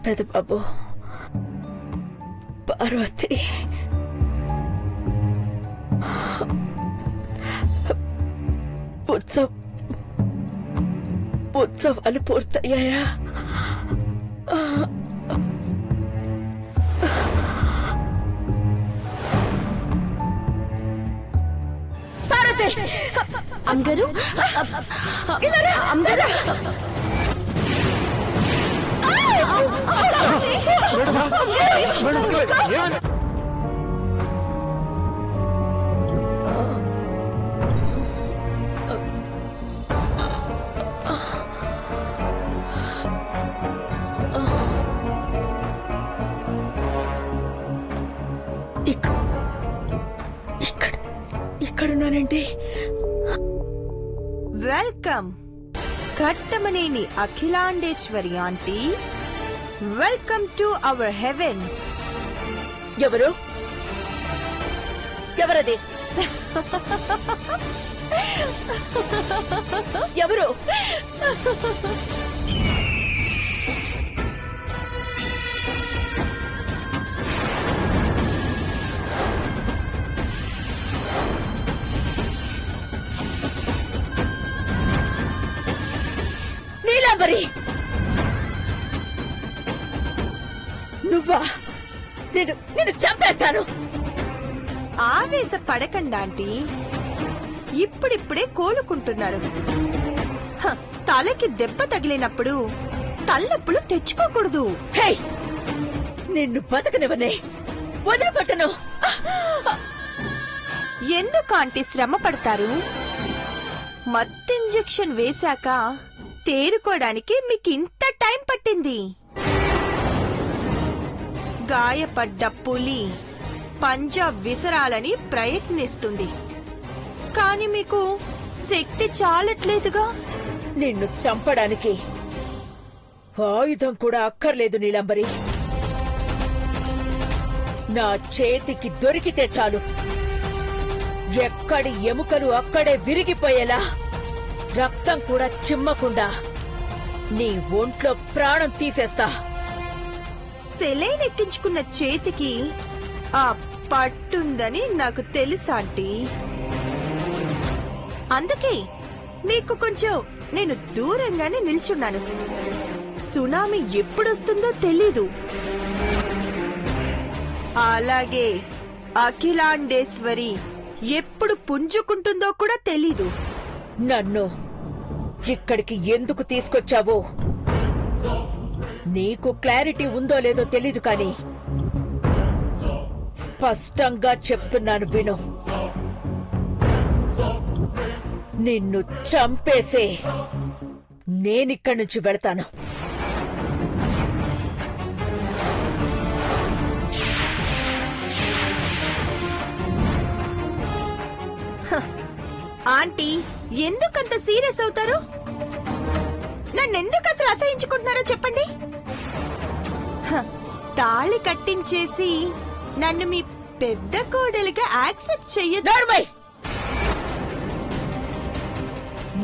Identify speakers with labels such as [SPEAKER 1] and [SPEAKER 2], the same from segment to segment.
[SPEAKER 1] పెదబాబు, పార్వతి, ఉత్సవాలు పూర్తయ్యాయా? పార్వతి,
[SPEAKER 2] అందరూ అందరూ
[SPEAKER 1] ఇక్కడున్నానండి.
[SPEAKER 3] Welcome Kattamaneni Akhilandeswari aunty. Welcome to our heaven.
[SPEAKER 1] ఎవరు? ఎవరది? ఎవరు? నీలాంబరి, నువ్వా? నేను చంపేస్తాను.
[SPEAKER 3] ఆవేశ పడకండి ఆంటీ, ఇప్పుడిప్పుడే కోలుకుంటున్నారు. తలకి దెబ్బ తగిలినప్పుడు తల్లప్పులు తెచ్చుకోకూడదు.
[SPEAKER 1] హే, నిన్ను బతకనివనే, వదిలిపెట్టను.
[SPEAKER 3] ఎందుకు ఆంటీ శ్రమ పడతారు? మత్తింజెక్షన్ వేశాక తేరుకోవడానికి మీకు ఇంత టైం పట్టింది. గాయపడ్డ పులి పంజా విసరాలని ప్రయత్నిస్తుంది, కాని మీకు శక్తి చాలట్లేదుగా.
[SPEAKER 1] నిన్ను చంపడానికి ఆయుధం కూడా అక్కర్లేదు నీలాంబరి. నా చేతికి దొరికితే చాలు, ఎక్కడి ఎముకలు అక్కడే విరిగిపోయేలా, రక్తం కూడా చిమ్మకుండా నీ ఒంట్లో ప్రాణం తీసేస్తా.
[SPEAKER 3] సెలైన్ ఎక్కించుకున్న చేతికి ఆ పట్టుందని నాకు తెలుసాంటీ. అందుకే మీకు కొంచెం నేను దూరంగానే నిల్చున్నాను. సునామీ ఎప్పుడొస్తుందో తెలీదు. అలాగే అఖిలాండేశ్వరి ఎప్పుడు పుంజుకుంటుందో కూడా తెలీదు.
[SPEAKER 1] నన్ను ఇక్కడికి ఎందుకు తీసుకొచ్చావో నీకు క్లారిటీ ఉందో లేదో తెలీదు, కానీ స్పష్టంగా చెప్తున్నాను విను. నిన్ను చంపేసే నేనిక్కడి నుంచి వెళతాను.
[SPEAKER 3] ఆంటీ, ఎందుకంత సీరియస్ అవుతారు? నన్నెందుకు అసలు అసహించుకుంటున్నారో చెప్పండి. తాళి కట్టించేసి నన్ను మీ పెద్ద కోడలిగా యాక్సెప్ట్ చెయ్యదు.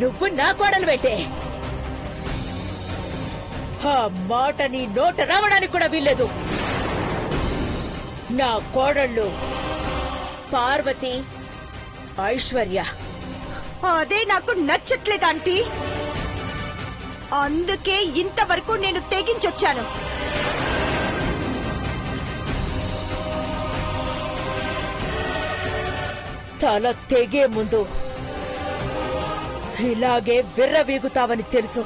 [SPEAKER 1] నువ్వు నా కోడలు పెట్టే ఆ మాట నీ నోట రావడానికి కూడా వీల్లేదు. నా కోడళ్ళు పార్వతి, ఐశ్వర్య.
[SPEAKER 3] అదే నాకు నచ్చట్లేదు ఆంటీ. అందుకే ఇంతవరకు నేను తెగించొచ్చాను.
[SPEAKER 1] తల తెగే ముందు ఇలాగే విర్రవీగుతావని తెలుసు.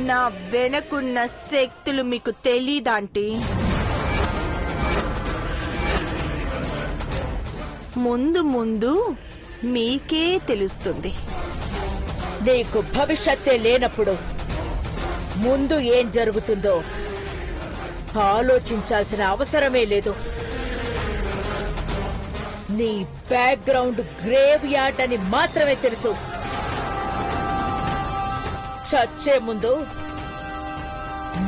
[SPEAKER 3] నా వెనకున్న శక్తులు మీకు తెలీదాంటీ. ముందు ముందు మీకే తెలుస్తుంది.
[SPEAKER 1] నీకు భవిష్యత్తే లేనప్పుడు ముందు ఏం జరుగుతుందో ఆలోచించాల్సిన అవసరమే లేదు. నీ బ్యాక్గ్రౌండ్ గ్రేవ్ యార్డ్ అని మాత్రమే తెలుసు. చచ్చే ముందు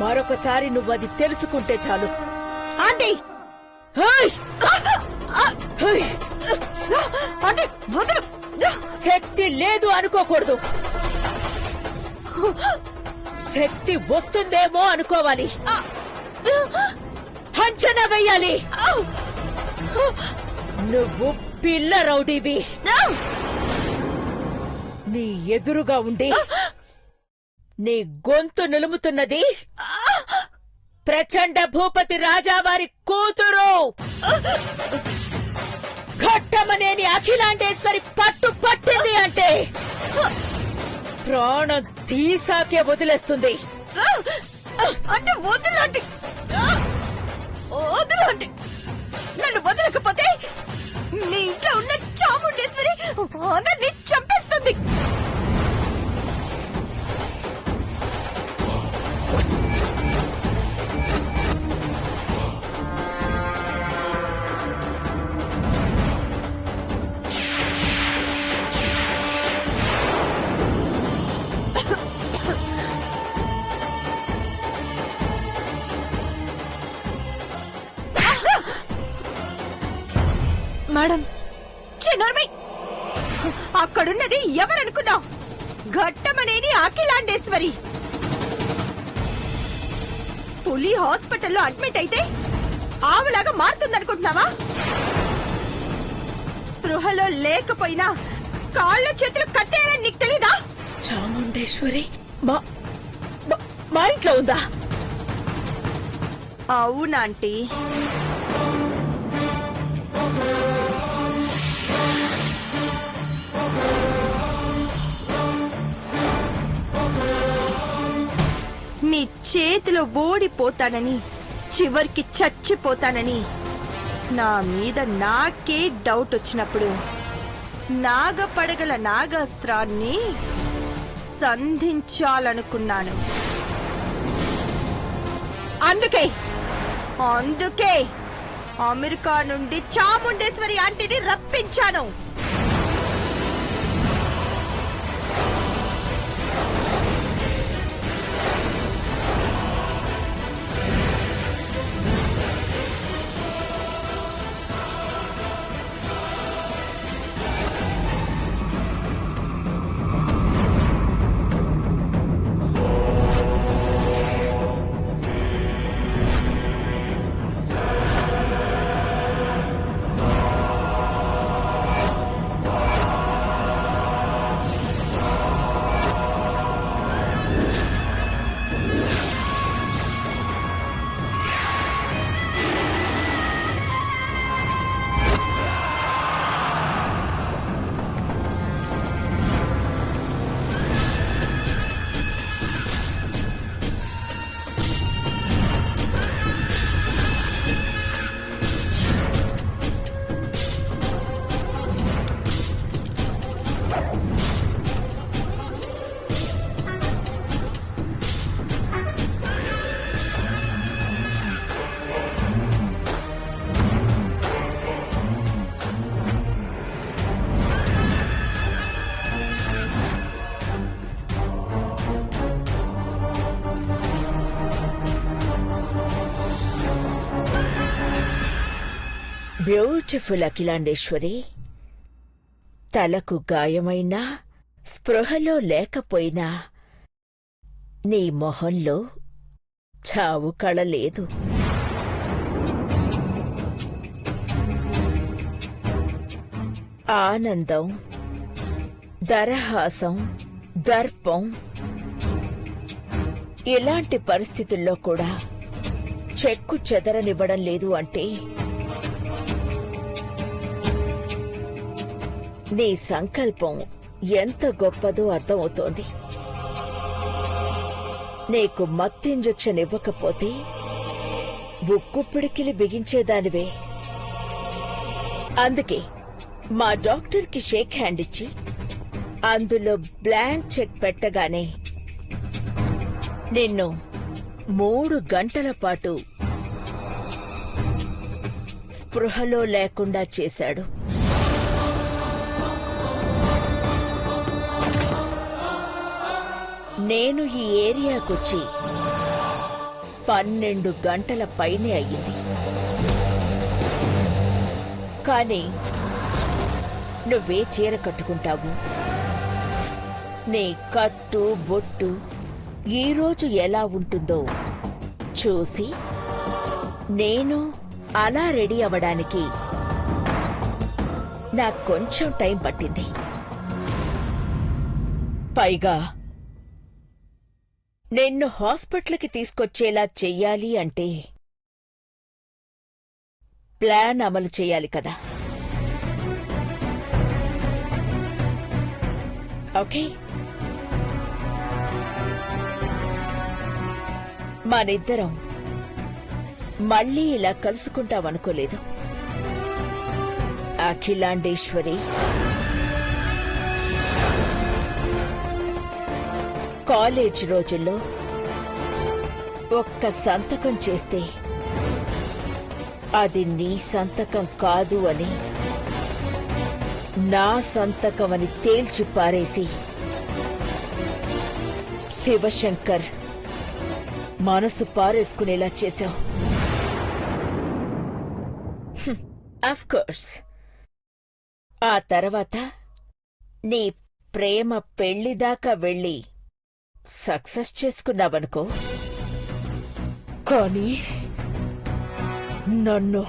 [SPEAKER 1] మరొకసారి నువ్వది తెలుసుకుంటే చాలు.
[SPEAKER 3] ఆంటీ,
[SPEAKER 1] శక్తి లేదు అనుకోకూడదు. శక్తి వస్తుందేమో అనుకోవాలి, అంచనా వెయ్యాలి. నువ్వు పిల్ల రౌడీవి. నీ ఎదురుగా ఉండి నీ గొంతు నిలుముతున్నది ప్రచండ భూపతి రాజావారి కూతురు ఘట్టమనేని అఖిలాండేశ్వరి పట్టు పట్టింది అంటే ప్రాణం తీసాకే వదిలేస్తుంది.
[SPEAKER 3] అంటే వదలండి, వదలండి. నన్ను వదలకపోతే నీ ఇంట్లో ఉన్న చాముండేశ్వరి అందరినీ చంపేస్తుంది. మేడం, చిన్నర్మి, అక్కడున్నది ఎవరనుకున్నావు? ఘట్టమనేని అఖిలాండేశ్వరి. పులి హాస్పిటల్లో అడ్మిట్ అయితే ఆవులాగా మారుతుందనుకుంటున్నావా? స్పృహలో లేకపోయినా కాళ్ళు చేతులు కట్టేయాలని నీకు తెలీదా?
[SPEAKER 1] చాముండేశ్వరి మా ఇంట్లో ఉందా?
[SPEAKER 3] అవునాంటీ. మీ చేతిలో ఓడిపోతానని, చివరికి చచ్చిపోతానని నా మీద నాకే డౌట్ వచ్చినప్పుడు నాగపడగల నాగాస్త్రాన్ని సంధించాలనుకున్నాను. అందుకే అమెరికా నుండి చాముండేశ్వరి ఆంటీని రప్పించాను.
[SPEAKER 1] బ్యూటిఫుల్ అఖిలాండేశ్వరి. తలకు గాయమైనా, స్పృహలో లేకపోయినా నీ మొహంలో చావు కళ లేదు. ఆనందం, దరహాసం, దర్పం ఇలాంటి పరిస్థితుల్లో కూడా చెక్కు చెదరనివ్వడం లేదు అంటే నీ సంకల్పం ఎంత గొప్పదో అర్థమవుతోంది. నీకు మత్తు ఇంజెక్షన్ ఇవ్వకపోతే ఉక్కు పిడికిలి బిగించేదానివే. అందుకే మా డాక్టర్కి షేక్ హ్యాండ్ ఇచ్చి అందులో బ్లాంక్ చెక్ పెట్టగానే నిన్ను 3 గంటల పాటు స్పృహలో లేకుండా చేశాడు. నేను ఈ ఏరియాకొచ్చి 12 గంటల పైనే అయ్యింది. కానీ నువ్వే చీర కట్టుకుంటావు, నీ కట్టు బొట్టు ఈరోజు ఎలా ఉంటుందో చూసి నేను అలా రెడీ అవ్వడానికి నాకు కొంచెం టైం పట్టింది. పైగా నిన్ను హాస్పిటల్కి తీసుకొచ్చేలా చెయ్యాలి అంటే ప్లాన్ అమలు చేయాలి కదా. ఓకే, మనిద్దరం మళ్ళీ ఇలా కలుసుకుంటామనుకోలేదు. అఖిలాండేశ్వరి కాలేజ్ రోజుల్లో ఒక్క సంతకం చేస్తే అది నీ సంతకం కాదు అని, నా సంతకమని తేల్చి పారేసి శివశంకర్ మనసు పారేసుకునేలా చేశావు. అఫ్కోర్స్ ఆ తర్వాత నీ ప్రేమ పెళ్లిదాకా వెళ్ళి సక్సెస్ చేసుకున్నావనుకో. కానీ నన్ను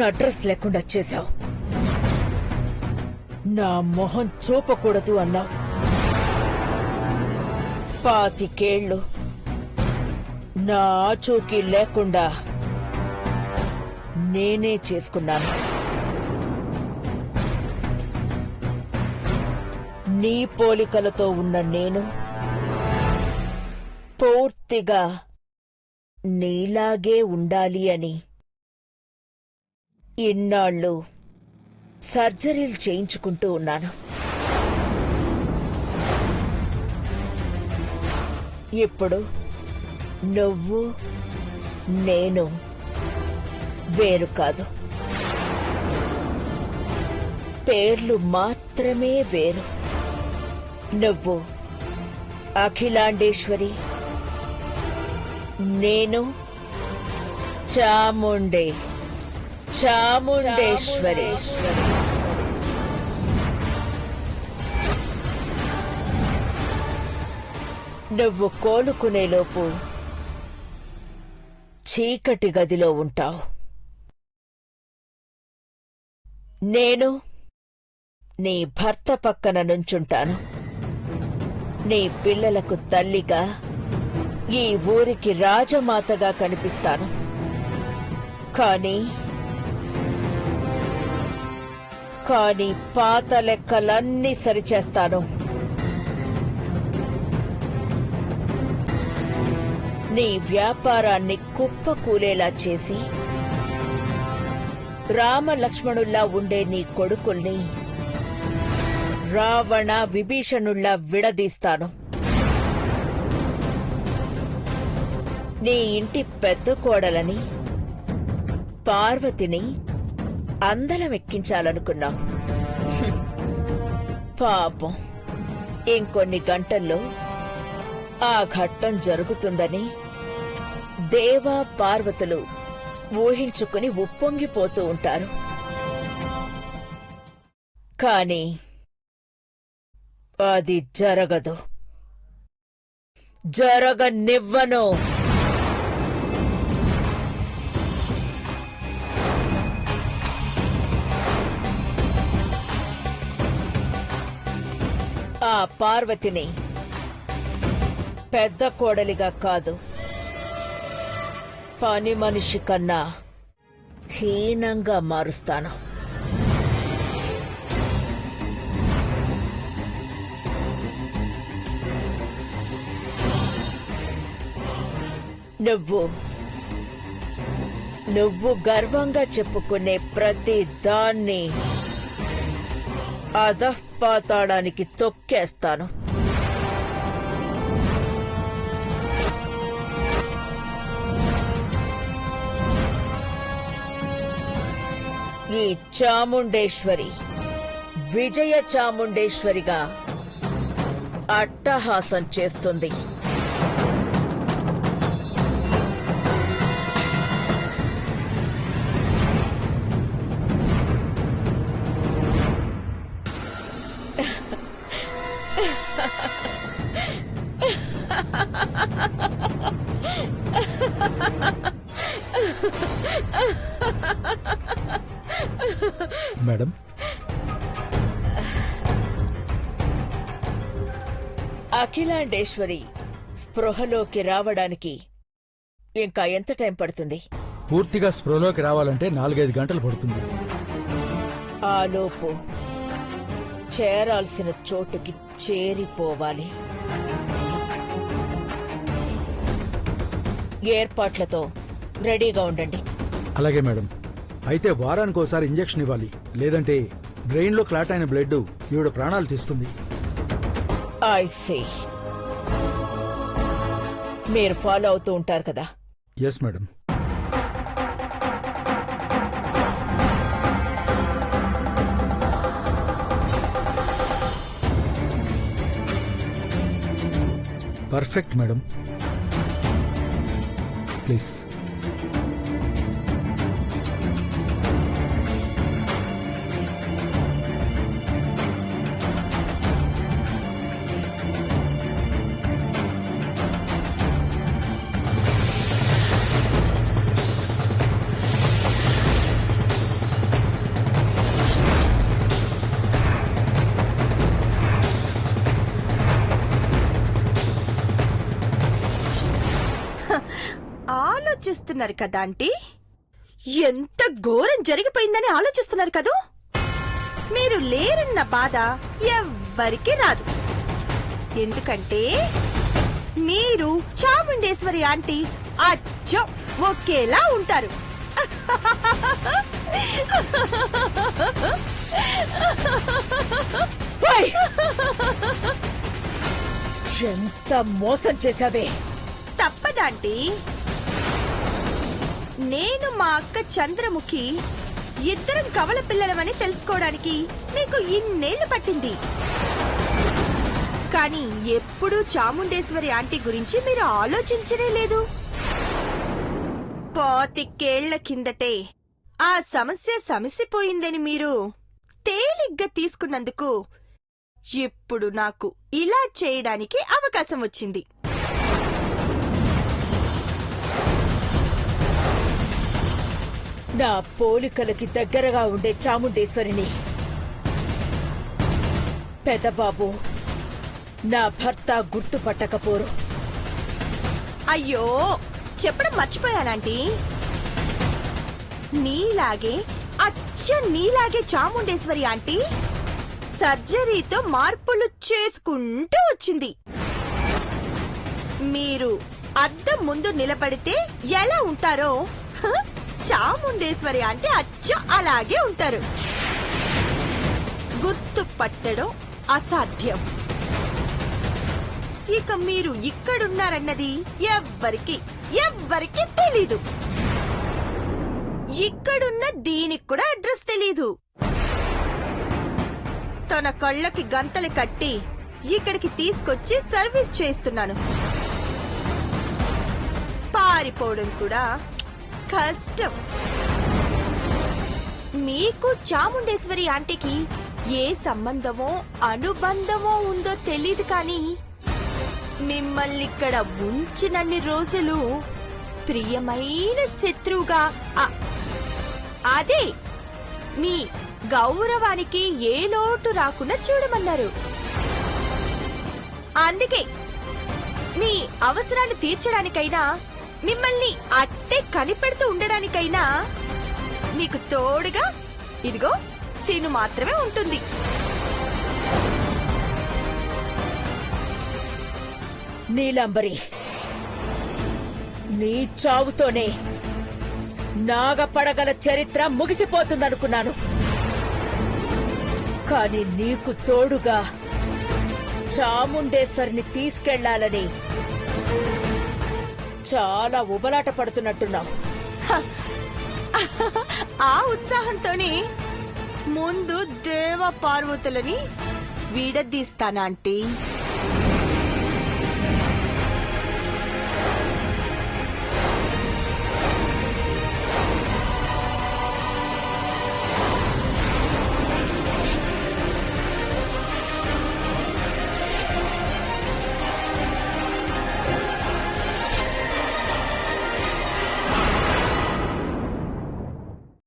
[SPEAKER 1] అడ్రస్ లేకుండా చేశావు. నా మొహం చూపకూడదు అన్నావు. 25 ఏళ్ళు నా ఆచూకీ లేకుండా నేనే చేసుకున్నాను. నీ పోలికలతో ఉన్న నేను పూర్తిగా నీలాగే ఉండాలి అని ఇన్నాళ్ళు సర్జరీలు చేయించుకుంటూ ఉన్నాను. ఇప్పుడు నువ్వు నేను వేరు కాదు, పేర్లు మాత్రమే వేరు. నువ్వు అఖిలాండేశ్వరి, నేను చాముండేశ్వరి. నువ్వు కోలుకునేలోపు చీకటి గదిలో ఉంటావు. నేను నీ భర్త పక్కన నుంచుంటాను. నీ పిల్లలకు తల్లిగా, ఈ ఊరికి రాజమాతగా కనిపిస్తాను. కానీ పాత లెక్కలన్నీ సరిచేస్తాను. నీ వ్యాపారాన్ని కుప్పకూలేలా చేసి రామలక్ష్మణుల్లా ఉండే నీ కొడుకుల్ని రావణ విభీషణుల్లా విడదీస్తాను. నీ ఇంటి పెద్ద కోడలని పార్వతిని అందలమెక్కించాలనుకున్నావు. పాపం, ఇంకొన్ని గంటల్లో ఆ ఘట్టం జరుగుతుందని దేవా పార్వతులు ఊహించుకుని ఉప్పొంగిపోతూ ఉంటారు. కాని అది జరగదు, జరగనివ్వను. ఆ పార్వతిని పెద్ద కోడలిగా కాదు, పని మనిషి కన్నా హీనంగా మారుస్తాను. నువ్వు గర్వంగా చెప్పుకునే ప్రతి దాన్ని అధఃపాతాళానికి తొక్కేస్తాను. ఈ చాముండేశ్వరి విజయ చాముండేశ్వరిగా అట్టహాసం చేస్తుంది.
[SPEAKER 2] మేడం,
[SPEAKER 1] అఖిలాండేశ్వరి స్పృహలోకి రావడానికి ఇంకా ఎంత టైం పడుతుంది?
[SPEAKER 2] పూర్తిగా స్పృహలోకి రావాలంటే 4-5 గంటలు పడుతుంది.
[SPEAKER 1] ఆలోపు చేరాల్సిన చోటుకి చేరిపోవాలి. ఏర్పాట్లతో రెడీగా ఉండండి.
[SPEAKER 2] అలాగే మేడం. అయితే వారానికి ఒకసారి ఇంజెక్షన్ ఇవ్వాలి, లేదంటే బ్రెయిన్ లో క్లాట్ అయిన బ్లడ్ ఈవిడ ప్రాణాలు తీస్తుంది.
[SPEAKER 1] I see. మీరు ఫాలో అవుతూ ఉంటారు కదా?
[SPEAKER 2] Yes madam. Perfect madam. Please.
[SPEAKER 3] ఆలోచిస్తున్నారు కదా ఆంటీ? ఎంత ఘోరం జరిగిపోయిందని ఆలోచిస్తున్నారు కదూ? మీరు లేరన్న బాధ ఎవ్వరికీ రాదు. ఎందుకంటే మీరు చాముండేశ్వరి ఆంటీ అచ్చం ఒకేలా ఉంటారు.
[SPEAKER 1] ఓయ్! ఎంత మోసం చేశావే!
[SPEAKER 3] తప్పదాంటీ. నేను మా అక్క చంద్రముఖి ఇద్దరం కవల పిల్లలమని తెలుసుకోవడానికి మీకు ఇన్నేళ్లు పట్టింది. కానీ ఎప్పుడూ చాముండేశ్వరి ఆంటీ గురించి మీరు ఆలోచించనే లేదు. 25 ఏళ్ల కిందటే ఆ సమస్య సమసిపోయిందని మీరు తేలిగ్గా తీసుకున్నందుకు ఇప్పుడు నాకు ఇలా చేయడానికి అవకాశం వచ్చింది.
[SPEAKER 1] నా పోలికలకి దగ్గరగా ఉండే చాముండేశ్వరిని పెదబాబు నా భర్త గుర్తుపట్టకపోరు.
[SPEAKER 3] అయ్యో, చెప్పడం మర్చిపోయానంటీ. నీలాగే నీలాగే చాముండేశ్వరి ఆంటీ సర్జరీతో మార్పులు చేసుకుంటూ వచ్చింది. మీరు అద్దం ముందు నిలబడితే ఎలా ఉంటారో చాముండేశ్వరి ఆంటీ అచ్చం అలాగే ఉంటారు. గుర్తుపట్టడం అసాధ్యం. ఇక మీరు ఇక్కడున్నారన్నది ఎవ్వరికి తెలీదు. ఇక్కడున్న దీనికి కూడా అడ్రస్ తెలీదు. తన కళ్ళకి గంతలు కట్టి ఇక్కడికి తీసుకొచ్చి సర్వీస్ చేస్తున్నాను. పారిపోవడం కూడా కష్టం. మీకు చాముండేశ్వరి ఆంటీకి ఏ సంబంధమో అనుబంధమో ఉందో తెలీదు, కానీ మిమ్మల్ని ఇక్కడ ఉంచినన్ని రోజులు ప్రియమైన శత్రువుగా అదే మీ గౌరవానికి ఏ లోటు రాకుండా చూడమన్నారు. అందుకే మీ అవసరాన్ని తీర్చడానికైనా మిమ్మల్ని అట్టే కనిపెడుతూ ఉండడానికైనా మీకు తోడుగా ఇదిగో తిను మాత్రమే ఉంటుంది.
[SPEAKER 1] నీలాంబరి, నీ చావుతోనే నాగపడగల చరిత్ర ముగిసిపోతుందనుకున్నాను. కాని నీకు తోడుగా చాముండేశ్వరిని తీసుకెళ్లాలని చాలా ఉబలాట పడుతున్నట్టున్నావు.
[SPEAKER 3] ఆ ఉత్సాహంతోనే ముందు దేవ పార్వతులని వీడదీస్తానా ఆంటీ?